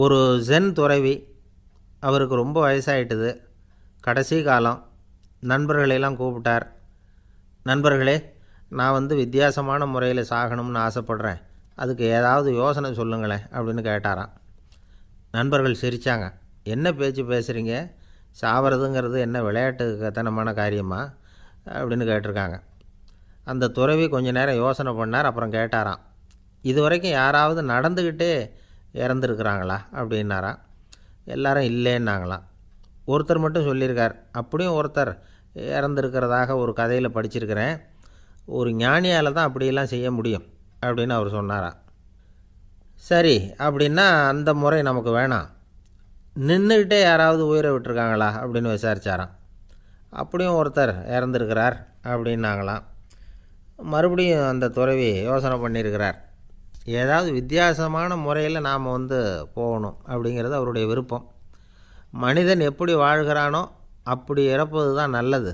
ஒரு ஜென் துறவி, அவருக்கு ரொம்ப வயசாயிட்டுது, கடைசி காலம். நண்பர்களெல்லாம் கூப்பிட்டார். நண்பர்களே, நான் வித்தியாசமான முறையில் சாகணும்னு ஆசைப்பட்றேன், அதுக்கு ஏதாவது யோசனை சொல்லுங்களேன் அப்படின்னு கேட்டாராம். நண்பர்கள் சிரித்தாங்க. என்ன பேச்சு பேசுகிறீங்க, சாவறதுங்கிறது என்ன விளையாட்டு கத்தனமான காரியமா அப்படின்னு கேட்டிருக்காங்க. அந்த துறவி கொஞ்ச நேரம் யோசனை பண்ணார். அப்புறம் கேட்டாராம், இது வரைக்கும் யாராவது நடந்துக்கிட்டே இறந்துருக்குறாங்களா அப்படின்னாராம். எல்லாரும் இல்லைன்னாங்களாம். ஒருத்தர் மட்டும் சொல்லியிருக்கார், அப்படியும் ஒருத்தர் இறந்துருக்கிறதாக ஒரு கதையில் படிச்சிருக்கிறேன், ஒரு ஞானியால் தான் அப்படியெல்லாம் செய்ய முடியும் அப்படின்னு அவர் சொன்னாராம். சரி, அப்படின்னா அந்த முறை நமக்கு வேணாம், நின்றுக்கிட்டே யாராவது உயிரை விட்டுருக்காங்களா அப்படின்னு விசாரித்தாராம். அப்படியும் ஒருத்தர் இறந்துருக்கிறார் அப்படின்னாங்களாம். மறுபடியும் அந்த துறவி யோசனை பண்ணியிருக்கிறார். ஏதாவது வித்தியாசமான முறையில் நாம் போகணும் அப்படிங்கிறது அவருடைய விருப்பம். மனிதன் எப்படி வாழ்கிறானோ அப்படி இறப்பது தான் நல்லது.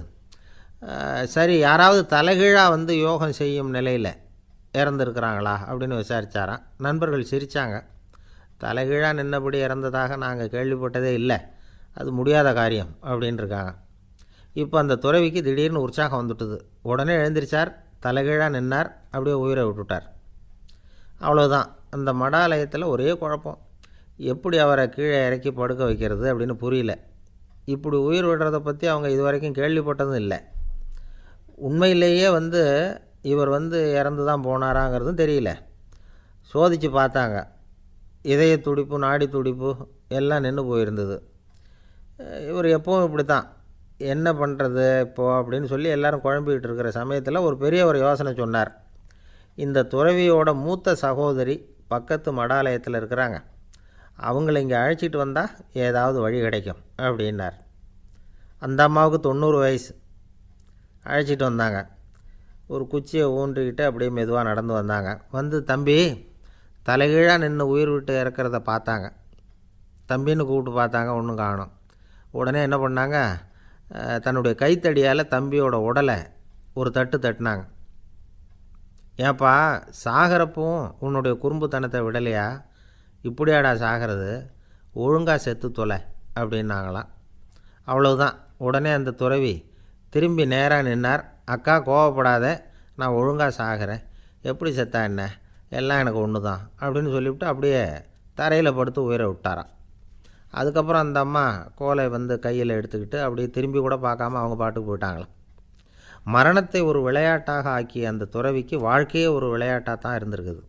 சரி, யாராவது தலைகீழாக யோகம் செய்யும் நிலையில் இறந்துருக்கிறாங்களா அப்படின்னு விசாரித்தாராம். நண்பர்கள் சிரித்தாங்க. தலைகீழாக நின்னபடி இறந்ததாக நாங்கள் கேள்விப்பட்டதே இல்லை, அது முடியாத காரியம் அப்படின்ட்டுருக்காங்க. இப்போ அந்த துறவிக்கு திடீர்னு உற்சாகம் வந்துட்டுது. உடனே எழுந்திரிச்சார், தலைகீழாக நின்னார், அப்படியே உயிரை விட்டுட்டார். அவ்வளோதான். அந்த மடாலயத்தில் ஒரே குழப்பம், எப்படி அவரை கீழே இறக்கி படுக்க வைக்கிறது அப்படின்னு புரியல. இப்படி உயிர் விடுறதை பற்றி அவங்க இது வரைக்கும் கேள்விப்பட்டதும் இல்லை. உண்மையிலேயே இவர் இறந்து தான் போனாராங்கிறதும் தெரியல. சோதித்து பார்த்தாங்க. இதய துடிப்பு, நாடி துடிப்பு எல்லாம் நின்று போயிருந்தது. இவர் எப்பவும் இப்படி தான், என்ன பண்ணுறது இப்போது அப்படின்னு சொல்லி எல்லோரும் குழம்பிக்கிட்டு இருக்கிற சமயத்தில் ஒரு பெரிய ஒரு யோசனை சொன்னார். இந்த துறவியோட மூத்த சகோதரி பக்கத்து மடாலயத்தில் இருக்கிறாங்க, அவங்கள இங்கே அழைச்சிட்டு வந்தால் ஏதாவது வழி கிடைக்கும் அப்படின்னார். அந்த அம்மாவுக்கு 90 வயசு. அழைச்சிட்டு வந்தாங்க. ஒரு குச்சியை ஊன்றிக்கிட்டு அப்படியே மெதுவாக நடந்து வந்தாங்க. தம்பி, தலைகீழாக நின்று உயிர் விட்டு இறக்கிறத பார்த்தாங்க. தம்பின்னு கூப்பிட்டு பார்த்தாங்க, ஒன்றும் காணோம். உடனே என்ன பண்ணாங்க, தன்னுடைய கைத்தடியால் தம்பியோட உடலை ஒரு தட்டு தட்டினாங்க. ஏப்பா, சாகிறப்பவும் உன்னுடைய குறும்புத்தனத்தை விடலையா, இப்படியாடா சாகிறது, ஒழுங்காக செத்து தொலை அப்படின்னாங்களாம். அவ்வளவுதான். உடனே அந்த துறவி திரும்பி நேராக நின்னார். அக்கா, கோவப்படாத, நான் ஒழுங்காக சாகிறேன், எப்படி செத்தா என்ன, எல்லாம் எனக்கு ஒன்று தான் அப்படின்னு சொல்லிவிட்டு அப்படியே தரையில் படுத்து உயிரை விட்டாராம். அதுக்கப்புறம் அந்த அம்மா கோலை கையில் எடுத்துக்கிட்டு அப்படியே திரும்பி கூட பார்க்காம அவங்க பாட்டுக்கு போயிட்டாங்களாம். மரணத்தை ஒரு விளையாட்டாக ஆக்கிய அந்த துறவிக்கு வாழ்க்கையே ஒரு விளையாட்டாக தான் இருந்திருக்குது.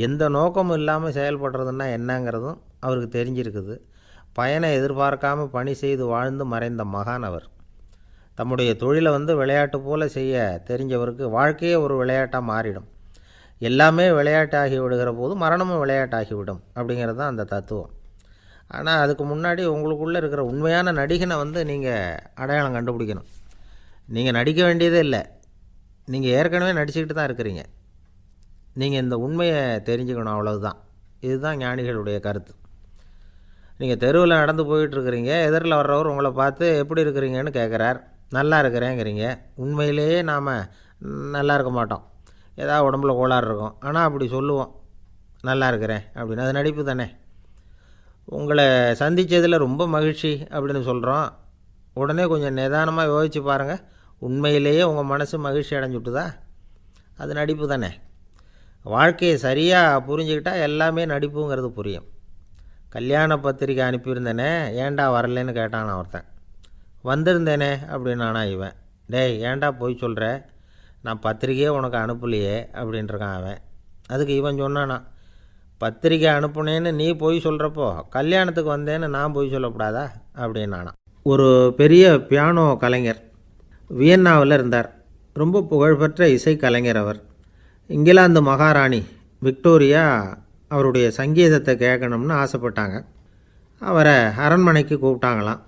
எந்த நோக்கமும் இல்லாமல் செயல்படுறதுன்னா என்னங்கிறதும் அவருக்கு தெரிஞ்சிருக்குது. பயனை எதிர்பார்க்காமல் பணி செய்து வாழ்ந்து மறைந்த மகான் அவர். தம்முடைய தொழிலை விளையாட்டு போல் செய்ய தெரிஞ்சவருக்கு வாழ்க்கையே ஒரு விளையாட்டாக மாறிடும். எல்லாமே விளையாட்டாகி விடுகிற போது மரணமும் விளையாட்டாகிவிடும் அப்படிங்கிறது தான் அந்த தத்துவம். ஆனால் அதுக்கு முன்னாடி உங்களுக்குள்ளே இருக்கிற உண்மையான நடிகனை நீங்கள் அடையாளம் கண்டுபிடிக்கணும். நீங்கள் நடிக்க வேண்டியதே இல்லை, நீங்கள் ஏற்கனவே நடிச்சுக்கிட்டு தான் இருக்கிறீங்க. நீங்கள் இந்த உண்மையை தெரிஞ்சுக்கணும், அவ்வளவுதான். இதுதான் ஞானிகளுடைய கருத்து. நீங்கள் தெருவில் நடந்து போயிட்டுருக்கிறீங்க, எதிரில் வர்றவர் உங்களை பார்த்து எப்படி இருக்கிறீங்கன்னு கேட்குறார். நல்லா இருக்கிறேங்கிறீங்க. உண்மையிலேயே நாம் நல்லா இருக்க மாட்டோம், ஏதாவது உடம்புல கோளாறு இருக்கும். ஆனால் அப்படி சொல்லுவோம், நல்லா இருக்கிறேன் அப்படின்னு. அது நடிப்பு தானே. உங்களை சந்தித்ததில் ரொம்ப மகிழ்ச்சி அப்படின்னு சொல்கிறோம். உடனே கொஞ்சம் நிதானமாக யோசித்து பாருங்கள், உண்மையிலேயே உங்கள் மனசு மகிழ்ச்சி அடைஞ்சுட்டுதா? அது நடிப்பு தானே. வாழ்க்கையை சரியாக புரிஞ்சுக்கிட்டால் எல்லாமே நடிப்புங்கிறது புரியும். கல்யாண பத்திரிக்கை அனுப்பியிருந்தேனே, ஏன்டா வரலன்னு கேட்டான் ஒருத்தன். வந்திருந்தேனே அப்படின்னானா இவன். டேய், ஏன்டா போய் சொல்கிற, நான் பத்திரிக்கையே உனக்கு அனுப்பலையே அப்படின்ட்டுருக்கான் அவன். அதுக்கு இவன் சொன்னானா, பத்திரிக்கை அனுப்புனேன்னு நீ போய் சொல்கிறப்போ கல்யாணத்துக்கு வந்தேன்னு நான் போய் சொல்லக்கூடாதா அப்படின்னானா. ஒரு பெரிய பியானோ கலைஞர் வியன்னாவில் இருந்தார். ரொம்ப புகழ்பெற்ற இசைக்கலைஞர் அவர். இங்கிலாந்து மகாராணி விக்டோரியா அவருடைய சங்கீதத்தை கேட்கணும்னு ஆசைப்பட்டாங்க. அவரை அரண்மனைக்கு கூப்பிட்டாங்களாம்.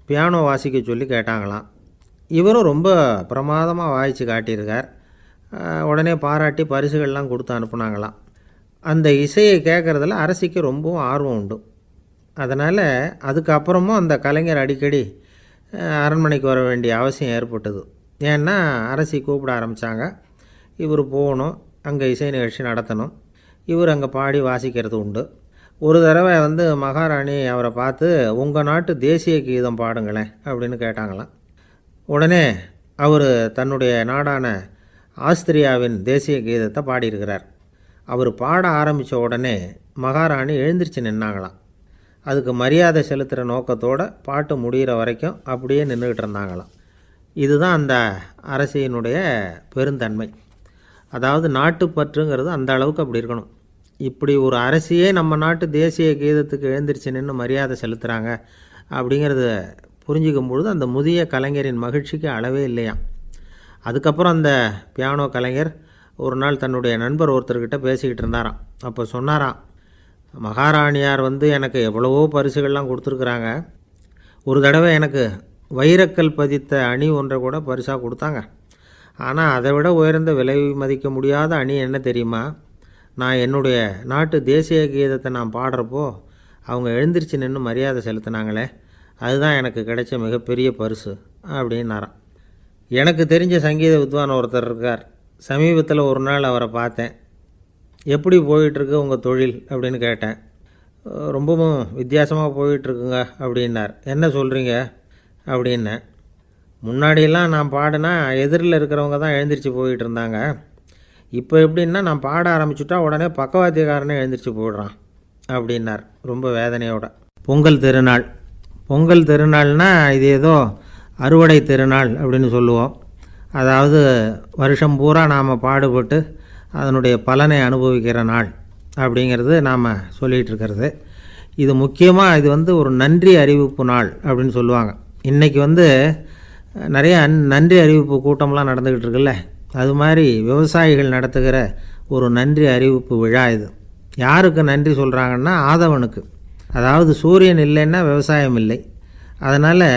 பியானோ வாசிக்க சொல்லி கேட்டாங்களாம். இவரும் ரொம்ப பிரமாதமாக வாய்ச்சி காட்டியிருக்கார். உடனே பாராட்டி பரிசுகள்லாம் கொடுத்து அனுப்புனாங்களாம். அந்த இசையை கேட்குறதுல அரசிக்கு ரொம்பவும் ஆர்வம் உண்டு. அதனால் அதுக்கப்புறமும் அந்த கலைஞர் அடிக்கடி அரண்மனைக்கு வர வேண்டிய அவசியம் ஏற்பட்டது. ஏன்னா அரசி கூப்பிட ஆரம்பித்தாங்க. இவர் போகணும், அங்கே இசை நிகழ்ச்சி நடத்தணும். இவர் அங்கே பாடி வாசிக்கிறது உண்டு. ஒரு தடவை மகாராணி அவரை பார்த்து, உங்கள் நாட்டு தேசிய கீதம் பாடுங்களேன் அப்படின்னு கேட்டாங்களாம். உடனே அவர் தன்னுடைய நாடான ஆஸ்திரியாவின் தேசிய கீதத்தை பாடியிருக்கிறார். அவர் பாட ஆரம்பித்த உடனே மகாராணி எழுந்திரிச்சு நின்னாங்களாம். அதுக்கு மரியாதை செலுத்துகிற நோக்கத்தோடு பாட்டு முடிகிற வரைக்கும் அப்படியே நின்றுக்கிட்டு இருந்தாங்களாம். இதுதான் அந்த அரசியினுடைய பெருந்தன்மை. அதாவது நாட்டுப்பற்றுங்கிறது அந்த அளவுக்கு அப்படி இருக்கணும். இப்படி ஒரு அரசியே நம்ம நாட்டு தேசிய கீதத்துக்கு எழுந்திரிச்சு நின்று மரியாதை செலுத்துகிறாங்க அப்படிங்கிறத புரிஞ்சிக்கும் பொழுது அந்த முதிய கலைஞரின் மகிழ்ச்சிக்கு அளவே இல்லையாம். அதுக்கப்புறம் அந்த பியானோ கலைஞர் ஒரு நாள் தன்னுடைய நண்பர் ஒருத்தர்கிட்ட பேசிக்கிட்டு இருந்தாராம். அப்போ சொன்னாராம், மகாராணியார் எனக்கு எவ்வளவோ பரிசுகள்லாம் கொடுத்துருக்குறாங்க. ஒரு தடவை எனக்கு வைரக்கல் பதித்த அணி ஒன்றை கூட பரிசாக கொடுத்தாங்க. ஆனால் அதை விட உயர்ந்த விலை மதிக்க முடியாத அணி என்ன தெரியுமா? நான் என்னுடைய நாட்டு தேசிய கீதத்தை நான் பாடுறப்போ அவங்க எழுந்திரிச்சு நின்று மரியாதை செலுத்தினாங்களே, அதுதான் எனக்கு கிடைச்ச மிகப்பெரிய பரிசு அப்படின்னாராம். எனக்கு தெரிஞ்ச சங்கீத வித்வான் ஒருத்தர் இருக்கார். சமீபத்தில் ஒரு நாள் அவரை பார்த்தேன். எப்படி போயிட்டுருக்கு உங்கள் தொழில் அப்படின்னு கேட்டேன். ரொம்பவும் வித்தியாசமாக போயிட்டுருக்குங்க அப்படின்னார். என்ன சொல்கிறீங்க அப்படின்னேன். முன்னாடியெல்லாம் நான் பாடினா எதிரில் இருக்கிறவங்க தான் எழுந்திரிச்சு போயிட்டு இருந்தாங்க. இப்போ எப்படின்னா நான் பாட ஆரம்பிச்சுட்டா உடனே பக்கவாத்தியக்காரனே எழுந்திரிச்சு போயிடுறான் அப்படின்னார் ரொம்ப வேதனையோட. பொங்கல் திருநாள். பொங்கல் திருநாள்னால் இது ஏதோ அறுவடை திருநாள் அப்படின்னு சொல்லுவோம். அதாவது வருஷம் பூரா நாம் பாடுபட்டு அதனுடைய பலனை அனுபவிக்கிற நாள் அப்படிங்கிறது நாம் சொல்லிகிட்டு இருக்கிறது. இது முக்கியமாக இது ஒரு நன்றி அறிவிப்பு நாள் அப்படின்னு சொல்லுவாங்க. இன்றைக்கி நிறைய நன்றி அறிவிப்பு கூட்டம்லாம் நடந்துக்கிட்டு இருக்குல்ல, அது மாதிரி விவசாயிகள் நடத்துகிற ஒரு நன்றி அறிவிப்பு விழா இது. யாருக்கு நன்றி சொல்கிறாங்கன்னா ஆதவனுக்கு. அதாவது சூரியன் இல்லைன்னா விவசாயம் இல்லை. அதனால்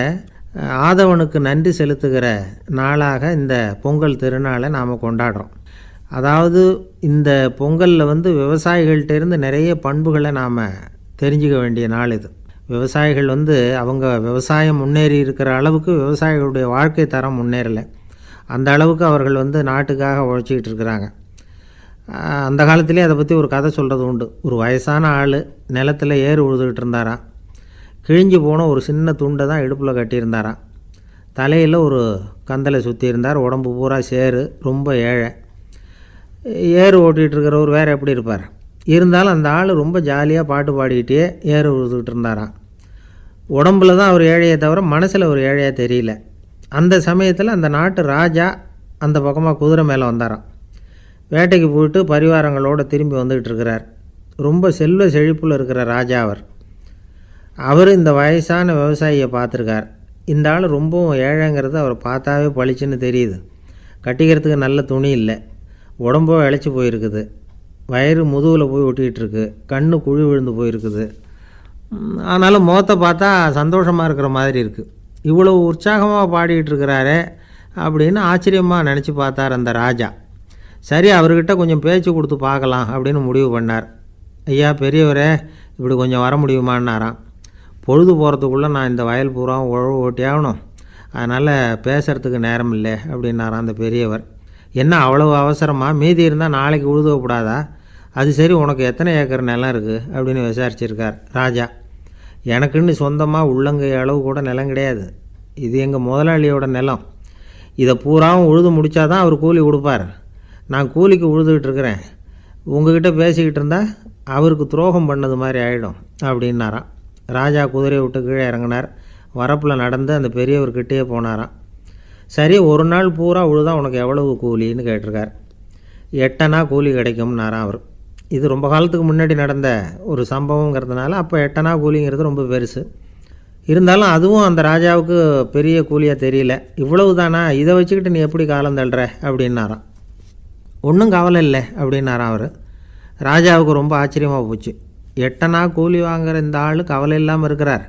ஆதவனுக்கு நன்றி செலுத்துகிற நாளாக இந்த பொங்கல் திருநாளை நாம் கொண்டாடுறோம். அதாவது இந்த பொங்கலில் விவசாயிகள்கிட்டேருந்து நிறைய பண்புகளை நாம் தெரிஞ்சுக்க வேண்டிய நாள் இது. விவசாயிகள் அவங்க விவசாயம் முன்னேறி இருக்கிற அளவுக்கு விவசாயிகளுடைய வாழ்க்கை தரம் முன்னேறலை. அந்த அளவுக்கு அவர்கள் நாட்டுக்காக உழைச்சிக்கிட்டு இருக்கிறாங்க. அந்த காலத்திலே அதை பற்றி ஒரு கதை சொல்கிறது உண்டு. ஒரு வயசான ஆள் நிலத்தில் ஏறு உழுதுகிட்டு இருந்தாராம். கிழிஞ்சு போன ஒரு சின்ன துண்டை தான் இடுப்பில் கட்டியிருந்தாராம். தலையில் ஒரு கந்தலை சுற்றி இருந்தார். உடம்பு பூரா சேரு, ரொம்ப ஏழை. ஏறு ஓட்டிகிட்டு இருக்கிறவர் வேறு எப்படி இருப்பார்? இருந்தாலும் அந்த ஆள் ரொம்ப ஜாலியாக பாட்டு பாடிக்கிட்டே ஏறு உழுதுகிட்டு இருந்தாராம். உடம்புல தான் அவர் ஏழையை தவிர மனசில் ஒரு ஏழையாக தெரியல. அந்த சமயத்தில் அந்த நாட்டு ராஜா அந்த பக்கமாக குதிரை மேலே வந்தாராம். வேட்டைக்கு போயிட்டு பரிவாரங்களோடு திரும்பி வந்துக்கிட்டு இருக்கிறார். ரொம்ப செல்வ செழிப்பில் இருக்கிற ராஜா அவர் இந்த வயசான விவசாயியை பார்த்துருக்கார். இந்த ஆள் ரொம்பவும் ஏழைங்கிறது அவர் பார்த்தாவே பளிச்சுன்னு தெரியுது. கட்டிக்கிறதுக்கு நல்ல துணி இல்லை, உடம்போ இழைச்சி போயிருக்குது, வயிறு முதுகில் போய் ஒட்டிக்கிட்டு இருக்கு, கண்ணு குழி விழுந்து போயிருக்குது. ஆனாலும் முகத்தை பார்த்தா சந்தோஷமாக இருக்கிற மாதிரி இருக்குது. இவ்வளவு உற்சாகமாக பாடிக்கிட்டு இருக்கிறாரே அப்படின்னு ஆச்சரியமாக நினச்சி பார்த்தார் அந்த ராஜா. சரி, அவர்கிட்ட கொஞ்சம் பேச்சு கொடுத்து பார்க்கலாம் அப்படின்னு முடிவு பண்ணார். ஐயா பெரியவரே, இப்படி கொஞ்சம் வர முடியுமான்னாராம். பொழுது போகிறதுக்குள்ளே நான் இந்த வயல் பூரா உழவு ஓட்டி ஆகணும், அதனால் பேசுகிறதுக்கு நேரம் இல்லை அப்படின்னாராம் அந்த பெரியவர். என்ன அவ்வளவு அவசரமாக? மீதி இருந்தால் நாளைக்கு உழுதக்கூடாதா? அது சரி, உனக்கு எத்தனை ஏக்கர் நிலம் இருக்குது அப்படின்னு விசாரிச்சிருக்கார் ராஜா. எனக்குன்னு சொந்தமாக உள்ளங்கை அளவு கூட நிலம் கிடையாது. இது எங்கள் முதலாளியோட நிலம். இதை பூராவும் உழுது முடித்தாதான் அவர் கூலி கொடுப்பார். நான் கூலிக்கு உழுதுகிட்டு இருக்கிறேன். உங்ககிட்ட பேசிக்கிட்டு இருந்தால் அவருக்கு துரோகம் பண்ணது மாதிரி ஆகிடும் அப்படின்னாராம். ராஜா குதிரையை விட்டு கீழே இறங்கினார். வரப்பில் நடந்து அந்த பெரியவர்கிட்டே போனாராம். சரி, ஒரு நாள் பூரா உழுதா உனக்கு எவ்வளவு கூலின்னு கேட்டிருக்கார். 8 அணா கூலி கிடைக்கும்னாராம் அவர். இது ரொம்ப காலத்துக்கு முன்னாடி நடந்த ஒரு சம்பவங்கிறதுனால அப்போ 8 அணா கூலிங்கிறது ரொம்ப பெருசு. இருந்தாலும் அதுவும் அந்த ராஜாவுக்கு பெரிய கூலியாக தெரியல. இவ்வளவு தானா, இதை வச்சுக்கிட்டு நீ எப்படி காலம் தள்ளுற அப்படின்னாராம். ஒன்றும் கவலை இல்லை அப்படின்னாராம் அவர். ராஜாவுக்கு ரொம்ப ஆச்சரியமாக போச்சு. 8 அணா கூலி வாங்குகிற இந்த ஆள் கவலை இல்லாமல் இருக்கிறார்,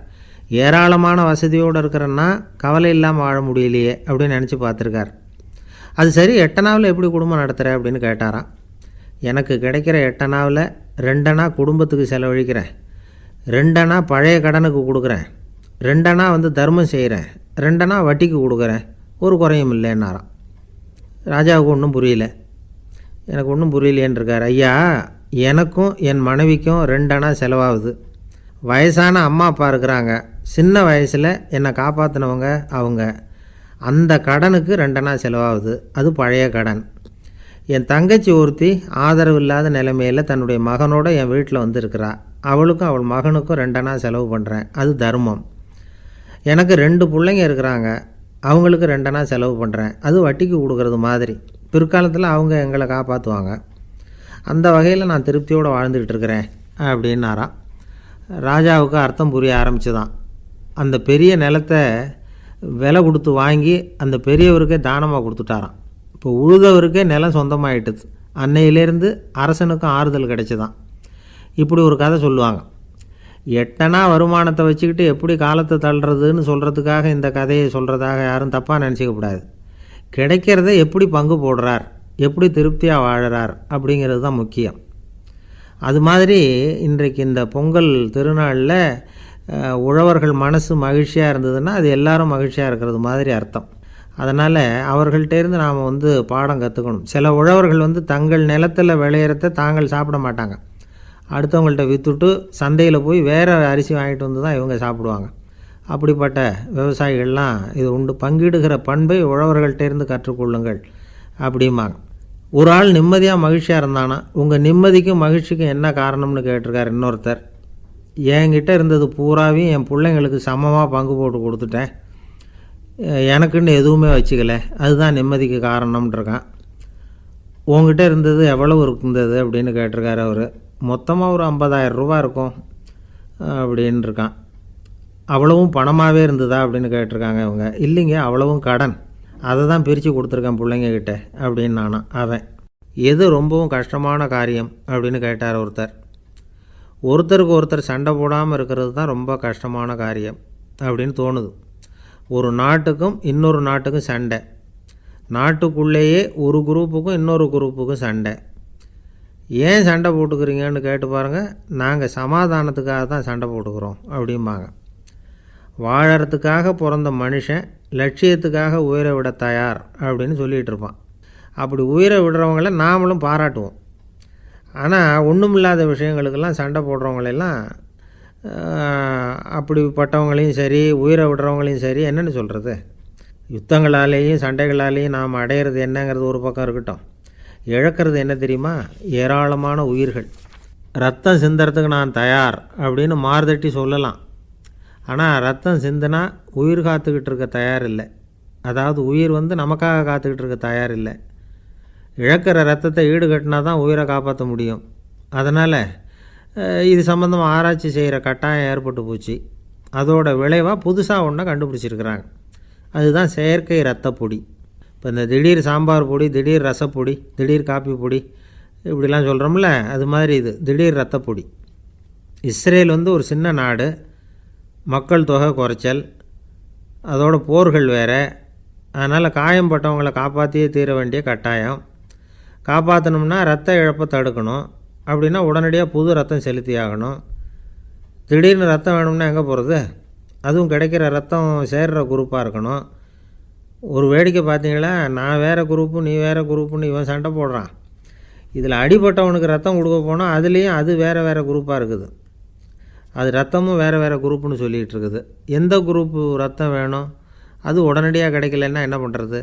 ஏராளமான வசதியோடு இருக்கிறன்னா கவலை இல்லாமல் வாழ முடியலையே அப்படின்னு நினச்சி பார்த்துருக்கார். அது சரி, 8 அணாவில் எப்படி குடும்பம் நடத்துகிற அப்படின்னு கேட்டாராம். எனக்கு கிடைக்கிற 8 அணாவில் 2 அணா குடும்பத்துக்கு செலவழிக்கிறேன், 2 அணா பழைய கடனுக்கு கொடுக்குறேன், 2 அணா தர்மம் செய்கிறேன், 2 அணா வட்டிக்கு கொடுக்குறேன், ஒரு குறையும் இல்லைன்னாராம். ராஜாவுக்கு ஒன்றும் புரியல. எனக்கு ஒன்றும் புரியலேன்னு இருக்கார். ஐயா, எனக்கும் என் மனைவிக்கும் 2 அணா செலவாகுது. வயசான அம்மா அப்பா இருக்கிறாங்க. சின்ன வயசில் என்னை காப்பாற்றினவங்க அவங்க. அந்த கடனுக்கு 2 அணா செலவாகுது. அது பழைய கடன். என் தங்கச்சி ஒருத்தி ஆதரவு இல்லாத நிலைமையில் தன்னுடைய மகனோட என் வீட்டில் வந்துருக்கிறா. அவளுக்கும் அவள் மகனுக்கும் 2 அணா செலவு பண்ணுறேன். அது தர்மம். எனக்கு 2 பிள்ளைங்க இருக்கிறாங்க. அவங்களுக்கு 2 அணா செலவு பண்ணுறேன். அது வட்டிக்கு கொடுக்கறது மாதிரி. பிற்காலத்தில் அவங்க எங்களை காப்பாற்றுவாங்க. அந்த வகையில் நான் திருப்தியோடு வாழ்ந்துக்கிட்டு இருக்கிறேன் அப்படின்னாராம். ராஜாவுக்கு அர்த்தம் புரிய ஆரம்பிச்சுதான். அந்த பெரிய நிலத்தை விலை கொடுத்து வாங்கி அந்த பெரியவருக்கே தானமாக கொடுத்துட்டாராம். இப்போ உழுதவருக்கே நிலம் சொந்தமாகிட்டுது. அன்னையிலேருந்து அரசனுக்கும் ஆறுதல் கிடைச்சிதான். இப்படி ஒரு கதை சொல்லுவாங்க. 8 அணா வருமானத்தை வச்சுக்கிட்டு எப்படி காலத்தை தள்ளுறதுன்னு சொல்கிறதுக்காக இந்த கதையை சொல்கிறதாக யாரும் தப்பாக நினச்சிக்கக்கூடாது. கிடைக்கிறத எப்படி பங்கு போடுறார், எப்படி திருப்தியாக வாழறார் அப்படிங்கிறது தான் முக்கியம். அது மாதிரி இன்றைக்கு இந்த பொங்கல் திருநாளில் உழவர்கள் மனசு மகிழ்ச்சியாக இருந்ததுன்னா அது எல்லாரும் மகிழ்ச்சியாக இருக்கிறது மாதிரி அர்த்தம். அதனால் அவர்கள்ட்டேருந்து நாம் பாடம் கற்றுக்கணும். சில உழவர்கள் தங்கள் நிலத்தில் விளையிறத தாங்கள் சாப்பிட மாட்டாங்க. அடுத்தவங்கள்ட்ட விற்றுட்டு சந்தையில் போய் வேறு அரிசி வாங்கிட்டு வந்து தான் இவங்க சாப்பிடுவாங்க. அப்படிப்பட்ட விவசாயிகள்லாம் இது உண்டு. பங்கிடுகிற பண்பை உழவர்கள்ட்டேருந்து கற்றுக்கொள்ளுங்கள் அப்படிம்பாங்க. ஒரு ஆள் நிம்மதியாக மகிழ்ச்சியாக இருந்தானா, உங்கள் நிம்மதிக்கும் மகிழ்ச்சிக்கும் என்ன காரணம்னு கேட்டிருக்கார் இன்னொருத்தர். என்கிட்ட இருந்தது பூராவையும் என் பிள்ளைங்களுக்கு சமமாக பங்கு போட்டு கொடுத்துட்டேன், எனக்குன்னு எதுவுமே வச்சுக்கல, அதுதான் நிம்மதிக்கு காரணம்ன்றிருக்கான். உங்ககிட்ட இருந்தது எவ்வளவு இருந்தது அப்படின்னு கேட்டிருக்காரு அவர். மொத்தமாக ஒரு 50,000 ரூபா இருக்கும் அப்படின்னு இருக்கான். அவ்வளவும் பணமாகவே இருந்ததா அப்படின்னு கேட்டிருக்காங்க அவங்க. இல்லைங்க, அவ்வளவும் கடன், அதை தான் பிரித்து கொடுத்துருக்கேன் பிள்ளைங்கக்கிட்ட அப்படின்னு நானும். அவன் எது ரொம்பவும் கஷ்டமான காரியம் அப்படின்னு கேட்டார் ஒருத்தர். ஒருத்தருக்கு ஒருத்தர் சண்டை போடாமல் இருக்கிறது தான் ரொம்ப கஷ்டமான காரியம் அப்படின்னு தோணுது. ஒரு நாட்டுக்கும் இன்னொரு நாட்டுக்கும் சண்டை, நாட்டுக்குள்ளேயே ஒரு குரூப்புக்கும் இன்னொரு குரூப்புக்கும் சண்டை. ஏன் சண்டை போட்டுக்கிறீங்கன்னு கேட்டு பாருங்கள். நாங்கள் சமாதானத்துக்காக தான் சண்டை போட்டுக்கிறோம் அப்படிம்பாங்க. வாழறதுக்காக பிறந்த மனுஷன் லட்சியத்துக்காக உயிரை விட தயார் அப்படின்னு சொல்லிகிட்டு இருப்பான். அப்படி உயிரை விடுறவங்கள நாமளும் பாராட்டுவோம். ஆனால் ஒன்றுமில்லாத விஷயங்களுக்கெல்லாம் சண்டை போடுறவங்களெல்லாம், அப்படிப்பட்டவங்களையும் சரி உயிரை விடுறவங்களையும் சரி என்னென்னு சொல்கிறது. யுத்தங்களாலேயும் சண்டைகளாலேயும் நாம் அடையிறது என்னங்கிறது ஒரு பக்கம் இருக்கட்டும், இழக்கிறது என்ன தெரியுமா? ஏராளமான உயிர்கள். ரத்தம் சிந்துறதுக்கு நான் தயார் அப்படின்னு மார்தட்டி சொல்லலாம். ஆனால் ரத்தம் சிந்தினா உயிர் காத்துக்கிட்டு இருக்க தயார் இல்லை. அதாவது உயிர் நமக்காக காத்துக்கிட்டு இருக்க தயார் இல்லை. இழக்கிற ரத்தத்தை ஈடுகட்டினா தான் உயிரை காப்பாற்ற முடியும். அதனால் இது சம்மந்தமாக ஆராய்ச்சி செய்கிற கட்டாயம் ஏற்பட்டு போச்சு. அதோட விளைவாக புதுசாக ஒன்றை கண்டுபிடிச்சிருக்கிறாங்க. அதுதான் செயற்கை இரத்தப்பொடி. இப்போ இந்த திடீர் சாம்பார் பொடி, திடீர் ரசப்பொடி, திடீர் காப்பி பொடி இப்படிலாம் சொல்கிறோம்ல, அது மாதிரி இது திடீர் இரத்தப்பொடி. இஸ்ரேல் ஒரு சின்ன நாடு, மக்கள் தொகை குறைச்சல், அதோட போர்கள் வேறு. அதனால் காயம்பட்டவங்களை காப்பாற்றியே தீர வேண்டிய கட்டாயம். காப்பாற்றணும்னா ரத்த இழப்பை தடுக்கணும். அப்படின்னா உடனடியாக புது ரத்தம் செலுத்தி ஆகணும். திடீர்னு ரத்தம் வேணும்னா எங்கே போகிறது? அதுவும் கிடைக்கிற ரத்தம் சேர்கிற குரூப்பாக இருக்கணும். ஒரு வேடிக்கை பார்த்தீங்களா, நான் வேறு குரூப்பு நீ வேறு குரூப்புன்னு இவன் சண்டை போடுறான். இதில் அடிபட்டவனுக்கு ரத்தம் கொடுக்க போனால் அதுலேயும் அது வேறு வேறு குரூப்பாக இருக்குது. அது ரத்தமும் வேறு வேறு குரூப்புன்னு சொல்லிகிட்டு இருக்குது. எந்த குரூப்பு ரத்தம் வேணும், அது உடனடியாக கிடைக்கலன்னா என்ன பண்ணுறது?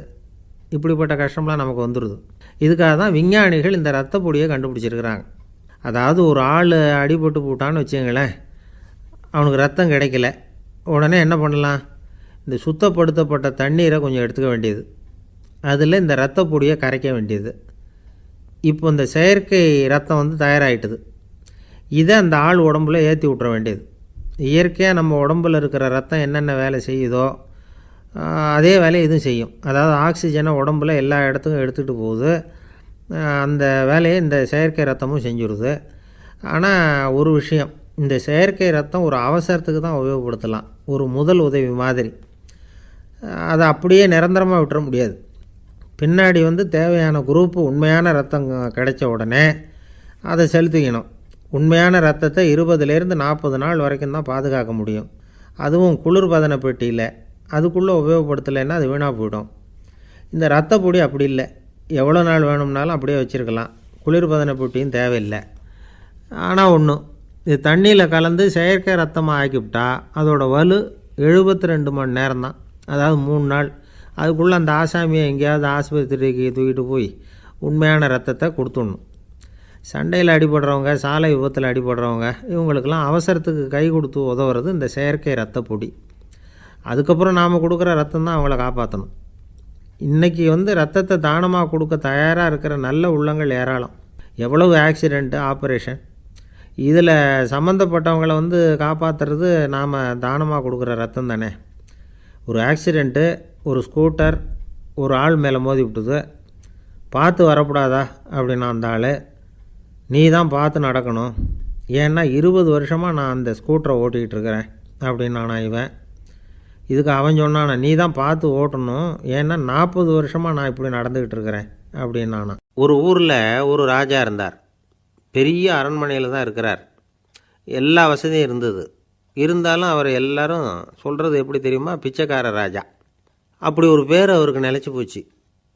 இப்படிப்பட்ட கஷ்டம்லாம் நமக்கு வந்துடுது. இதுக்காக தான் விஞ்ஞானிகள் இந்த ரத்த பொடியை கண்டுபிடிச்சிருக்கிறாங்க. அதாவது ஒரு ஆள் அடிபட்டு போட்டான்னு வச்சுங்களேன், அவனுக்கு ரத்தம் கிடைக்கல, உடனே என்ன பண்ணலாம்? இந்த சுத்தப்படுத்தப்பட்ட தண்ணீரை கொஞ்சம் எடுத்துக்க வேண்டியது, அதில் இந்த ரத்த பொடியை கரைக்க வேண்டியது. இப்போ இந்த செயற்கை ரத்தம் தயாராகிட்டுது. இதை அந்த ஆள் உடம்புல ஏற்றி விட்டுற வேண்டியது. இயற்கையாக நம்ம உடம்பில் இருக்கிற ரத்தம் என்னென்ன வேலை செய்யுதோ அதே வேலையை இதுவும் செய்யும். அதாவது ஆக்சிஜனை உடம்புல எல்லா இடத்துக்கும் எடுத்துகிட்டு போகுது. அந்த வேலையை இந்த செயற்கை ரத்தமும் செஞ்சுருது. ஆனால் ஒரு விஷயம், இந்த செயற்கை ரத்தம் ஒரு அவசரத்துக்கு தான் உபயோகப்படுத்தலாம், ஒரு முதல் உதவி மாதிரி. அதை அப்படியே நிரந்தரமாக விட்டுற முடியாது. பின்னாடி தேவையான குரூப்பு உண்மையான ரத்தம் கிடைச்ச உடனே அதை செலுத்திக்கணும். உண்மையான ரத்தத்தை 20லேருந்து 40 நாள் வரைக்கும் தான் பாதுகாக்க முடியும். அதுவும் குளிர்பதன பெட்டியில். அதுக்குள்ளே உபயோகப்படுத்தலைன்னா அது வீணாக போயிடும். இந்த ரத்த பொடி அப்படி இல்லை, எவ்வளோ நாள் வேணும்னாலும் அப்படியே வச்சுருக்கலாம். குளிர்பதன பெட்டியும் தேவையில்லை. ஆனால் ஒன்று, இது தண்ணியில் கலந்து செயற்கை ரத்தமாக ஆக்கிவிட்டா அதோட வலு 72 மணி நேரம் தான், அதாவது 3 நாள். அதுக்குள்ளே அந்த ஆசாமியை எங்கேயாவது ஆஸ்பத்திரிக்கு தூக்கிட்டு போய் உண்மையான ரத்தத்தை கொடுத்துடணும். சண்டையில் அடிபடுறவங்க, சாலை விபத்தில் அடிபடுறவங்க, இவங்களுக்கெல்லாம் அவசரத்துக்கு கை கொடுத்து உதவுறது இந்த செயற்கை ரத்த பொடி. அதுக்கப்புறம் நாம் கொடுக்குற ரத்தம் தான் அவங்கள காப்பாற்றணும். இன்றைக்கி ரத்தத்தை தானமாக கொடுக்க தயாராக இருக்கிற நல்ல உள்ளங்கள் ஏராளம். எவ்வளவு ஆக்சிடெண்ட்டு, ஆப்ரேஷன், இதில் சம்மந்தப்பட்டவங்களை காப்பாற்றுறது நாம் தானமாக கொடுக்குற ரத்தம் தானே. ஒரு ஆக்சிடெண்ட்டு, ஒரு ஸ்கூட்டர் ஒரு ஆள் மேலே மோதி விட்டுது, பார்த்து வரக்கூடாதா அப்படின்னா அந்த ஆள், நீ தான் பார்த்து நடக்கணும், ஏன்னா 20 வருஷமாக நான் அந்த ஸ்கூட்டரை ஓட்டிக்கிட்டு இருக்கிறேன் அப்படின்னானா இவன். இதுக்கு அவன் சொன்னானா, நீ தான் பார்த்து ஓட்டணும், ஏன்னா 40 வருஷமாக நான் இப்படி நடந்துக்கிட்டு இருக்கிறேன் அப்படின்னானா. ஒரு ஊரில் ஒரு ராஜா இருந்தார். பெரிய அரண்மனையில் தான் இருக்கிறார். எல்லா வசதியும் இருந்தது. இருந்தாலும் அவர் எல்லாரும் சொல்கிறது எப்படி தெரியுமா, பிச்சைக்கார ராஜா. அப்படி ஒரு பேர் அவருக்கு நிலச்சி போச்சு.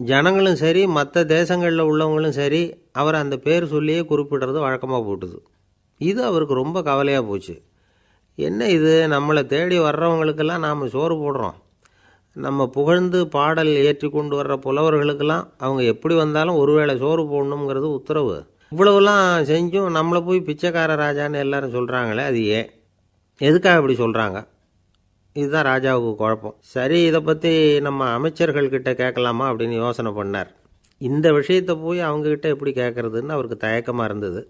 ஜனங்களும் சரி, மற்ற தேசங்களில் உள்ளவங்களும் சரி, அவர் அந்த பேர் சொல்லியே குறிப்பிடுறது வழக்கமாக போட்டுது. இது அவருக்கு ரொம்ப கவலையாக போச்சு. என்ன இது, நம்மளை தேடி வர்றவங்களுக்கெல்லாம் நாம் சோறு போடுறோம், நம்ம புகழ்ந்து பாடல் ஏற்றி கொண்டு வர்ற புலவர்களுக்கெல்லாம் அவங்க எப்படி வந்தாலும் ஒருவேளை சோறு போடணுங்கிறது உத்தரவு. இவ்வளவுலாம் செஞ்சும் நம்மளை போய் பிச்சைக்கார ராஜான்னு எல்லாரும் சொல்கிறாங்களே, அது ஏன், எதுக்காக இப்படி சொல்கிறாங்க? இதுதான் ராஜாவுக்கு குழப்பம். சரி, இதை பற்றி நம்ம அமைச்சர்கள்கிட்ட கேட்கலாமா அப்படின்னு யோசனை பண்ணார். இந்த விஷயத்தை போய் அவங்கக்கிட்ட எப்படி கேட்குறதுன்னு அவருக்கு தயக்கமாக இருந்தது.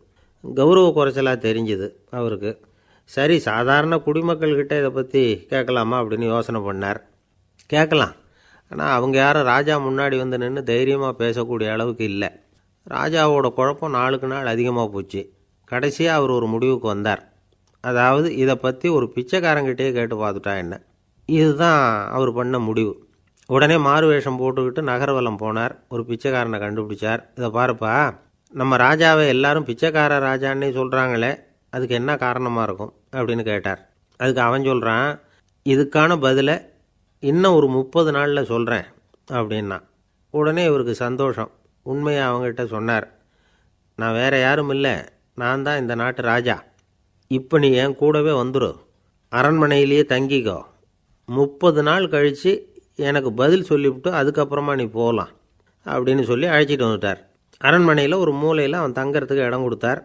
கௌரவ குறைச்சலாக தெரிஞ்சுது அவருக்கு. சரி, சாதாரண குடிமக்கள்கிட்ட இதை பற்றி கேட்கலாமா அப்படின்னு யோசனை பண்ணார். கேட்கலாம், ஆனால் அவங்க யாரும் ராஜா முன்னாடி நின்று தைரியமாக பேசக்கூடிய அளவுக்கு இல்லை. ராஜாவோட குழப்பம் நாளுக்கு நாள் அதிகமாக போச்சு. கடைசியாக அவர் ஒரு முடிவுக்கு வந்தார். அதாவது இதை பற்றி ஒரு பிச்சைக்காரங்கிட்டே கேட்டு பார்த்துட்டா என்ன. இதுதான் அவர் பண்ண முடிவு. உடனே மாறு வேஷம் போட்டுக்கிட்டு நகர்வலம் போனார். ஒரு பிச்சைக்காரனை கண்டுபிடிச்சார். இதை பாருப்பா, நம்ம ராஜாவை எல்லாரும் பிச்சைக்கார ராஜான்னே சொல்கிறாங்களே, அதுக்கு என்ன காரணமாக இருக்கும் அப்படின்னு கேட்டார். அதுக்கு அவன் சொல்கிறான், இதுக்கான பதிலை இன்னும் ஒரு 30 நாளில் சொல்கிறேன் அப்படின்னா. உடனே இவருக்கு சந்தோஷம். உண்மையை அவங்ககிட்ட சொன்னார். நான் வேறு யாரும் இல்லை, நான் தான் இந்த நாட்டு ராஜா. இப்போ நீ என் கூடவே வந்துடும், அரண்மனையிலேயே தங்கிக்கோ, 30 நாள் கழித்து எனக்கு பதில் சொல்லிவிட்டு அதுக்கப்புறமா நீ போகலாம் அப்படின்னு சொல்லி அழைச்சிட்டு வந்துட்டார். அரண்மனையில் ஒரு மூலையில் அவன் தங்கிறதுக்கு இடம் கொடுத்தார்.